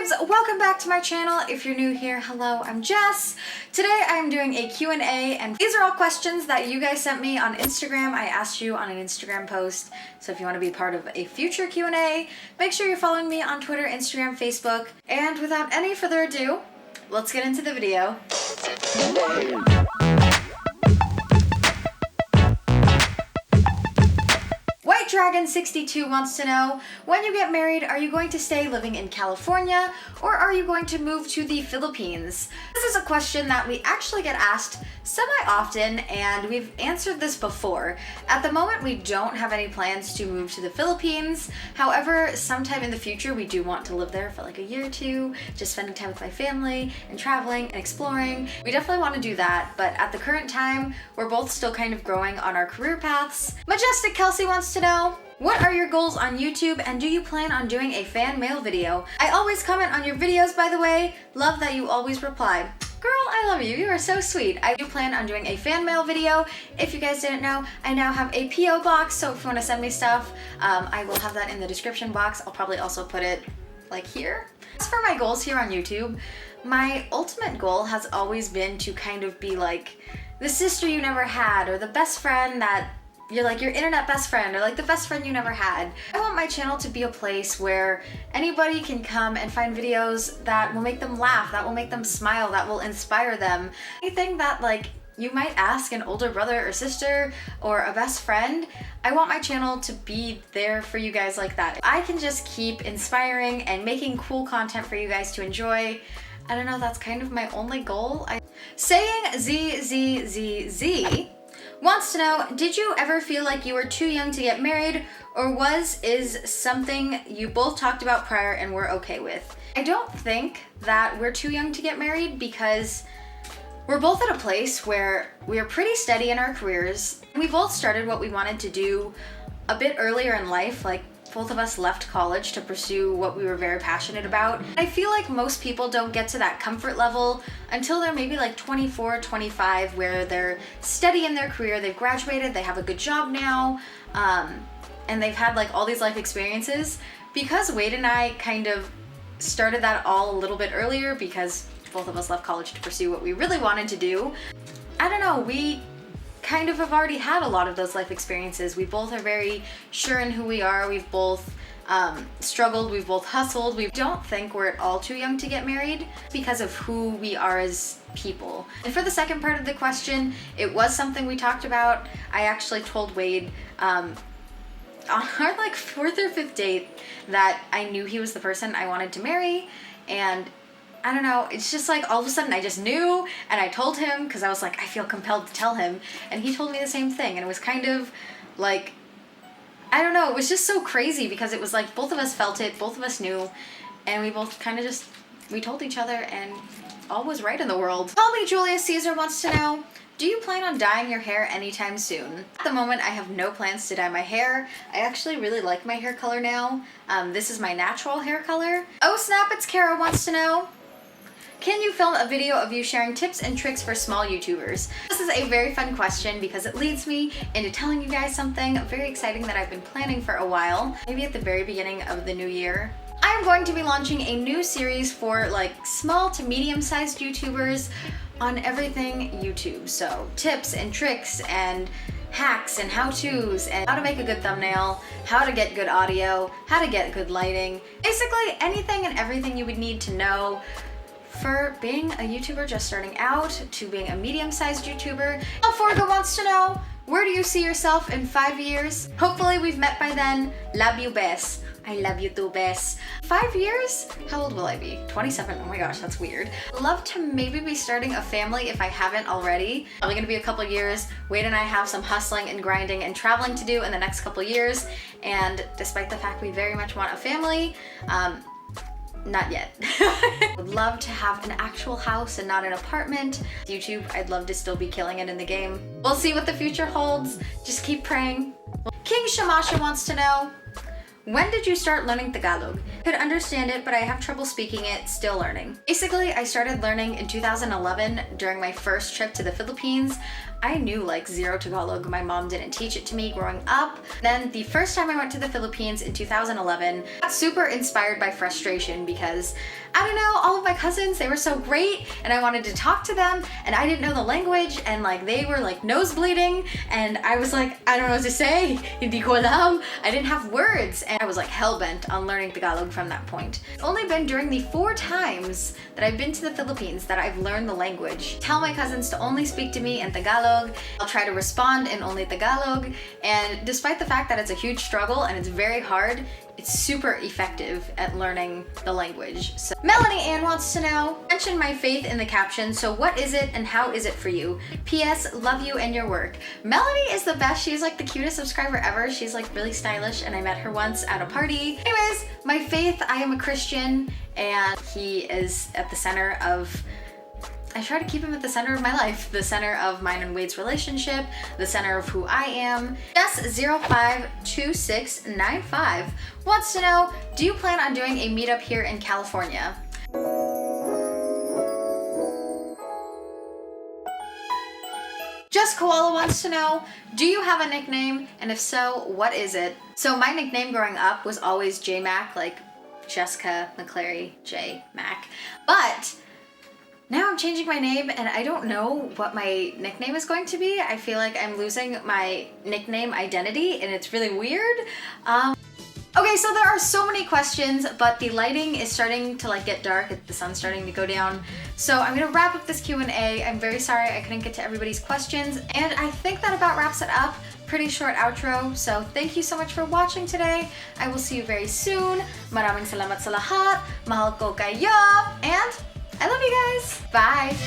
babes, welcome back to my channel. If you're new here, hello, I'm Jess. Today I am doing a Q&A, and these are all questions that you guys sent me on Instagram. I asked you on an Instagram post, so if you want to be part of a future Q&A, make sure you're following me on Twitter, Instagram, Facebook. And without any further ado, let's get into the video. Dragon62 wants to know, when you get married, are you going to stay living in California or are you going to move to the Philippines? This is a question that we actually get asked semi-often, and we've answered this before. At the moment, we don't have any plans to move to the Philippines. However, sometime in the future, we do want to live there for like a year or two, just spending time with my family and traveling and exploring. We definitely want to do that, but at the current time, we're both still kind of growing on our career paths. Majestic Kelsey wants to know, what are your goals on YouTube, and do you plan on doing a fan mail video? I always comment on your videos, by the way. Love that you always reply. Girl, I love you. You are so sweet. I do plan on doing a fan mail video. If you guys didn't know, I now have a P.O. box, so if you want to send me stuff, I will have that in the description box. I'll probably also put it like here. As for my goals here on YouTube, my ultimate goal has always been to kind of be like the sister you never had, or the best friend that you're like your internet best friend, or like the best friend you never had. I want my channel to be a place where anybody can come and find videos that will make them laugh, that will make them smile, that will inspire them. Anything that like you might ask an older brother or sister or a best friend, I want my channel to be there for you guys like that. I can just keep inspiring and making cool content for you guys to enjoy. I don't know, that's kind of my only goal. Saying ZZZZ wants to know, did you ever feel like you were too young to get married, or is something you both talked about prior and were okay with? I don't think that we're too young to get married, because we're both at a place where we are pretty steady in our careers. We both started what we wanted to do a bit earlier in life, like both of us left college to pursue what we were very passionate about. I feel like most people don't get to that comfort level until they're maybe like 24, 25, where they're steady in their career, they've graduated, they have a good job now, and they've had like all these life experiences. Because Wade and I kind of started that all a little bit earlier, because both of us left college to pursue what we really wanted to do, I don't know, we kind of have already had a lot of those life experiences. We both are very sure in who we are. We've both struggled, we've both hustled. We don't think we're at all too young to get married because of who we are as people. And for the second part of the question, it was something we talked about. I actually told Wade on our like 4th or 5th date that I knew he was the person I wanted to marry, and I don't know, it's just like all of a sudden I just knew, and I told him because I was like, I feel compelled to tell him, and he told me the same thing, and it was kind of like, I don't know, it was just so crazy because it was like both of us felt it, both of us knew, and we both kind of just, we told each other, and all was right in the world. Call me Julius Caesar wants to know, do you plan on dyeing your hair anytime soon? At the moment, I have no plans to dye my hair. I actually really like my hair color now. This is my natural hair color. Oh snap, it's Kara wants to know, can you film a video of you sharing tips and tricks for small YouTubers? This is a very fun question because it leads me into telling you guys something very exciting that I've been planning for a while, maybe at the very beginning of the new year. I am going to be launching a new series for like small to medium-sized YouTubers on everything YouTube. So tips and tricks and hacks and how-tos, and how to make a good thumbnail, how to get good audio, how to get good lighting, basically anything and everything you would need to know for being a YouTuber just starting out to being a medium-sized YouTuber. Forgo wants to know, where do you see yourself in 5 years? Hopefully we've met by then. Love you, Bess. I love you too, Bess. 5 years? How old will I be? 27. Oh my gosh, that's weird. Love to maybe be starting a family if I haven't already. Probably gonna be a couple years. Wade and I have some hustling and grinding and traveling to do in the next couple years. And despite the fact we very much want a family, not yet. Would love to have an actual house and not an apartment. YouTube, I'd love to still be killing it in the game. We'll see what the future holds. Just keep praying. King Shamasha wants to know, When did you start learning Tagalog? Could understand it, but I have trouble speaking it, still learning. Basically, I started learning in 2011 during my first trip to the Philippines. I knew like zero Tagalog. My mom didn't teach it to me growing up. Then the first time I went to the Philippines in 2011, I got super inspired by frustration because I don't know, all of my cousins, they were so great and I wanted to talk to them and I didn't know the language and like they were like nose bleeding and I was like, I don't know what to say. Hindi ko alam. I didn't have words and I was like hell-bent on learning Tagalog from that point. It's only been during the 4 times that I've been to the Philippines that I've learned the language. Tell my cousins to only speak to me in Tagalog. I'll try to respond in only Tagalog, and despite the fact that it's a huge struggle and it's very hard, it's super effective at learning the language. So Melanie Ann wants to know, mention my faith in the caption, so what is it and how is it for you? P.S. Love you and your work. Melanie is the best. She's like the cutest subscriber ever. She's like really stylish and I met her once at a party. Anyways, my faith, I am a Christian and he is at the center of, I try to keep him at the center of my life, the center of mine and Wade's relationship, the center of who I am. Jess052695 wants to know, do you plan on doing a meetup here in California? Just Koala wants to know, do you have a nickname? And if so, what is it? So my nickname growing up was always J Mac, like Jessica McClary J Mac. But now I'm changing my name and I don't know what my nickname is going to be. I feel like I'm losing my nickname identity and it's really weird. Okay, so there are so many questions, but the lighting is starting to like get dark. The sun's starting to go down. So I'm gonna wrap up this Q&A. I'm very sorry I couldn't get to everybody's questions. And I think that about wraps it up. Pretty short outro. So thank you so much for watching today. I will see you very soon. Maraming salamat sa lahat. Mahal ko kayo. And I love you guys. Bye.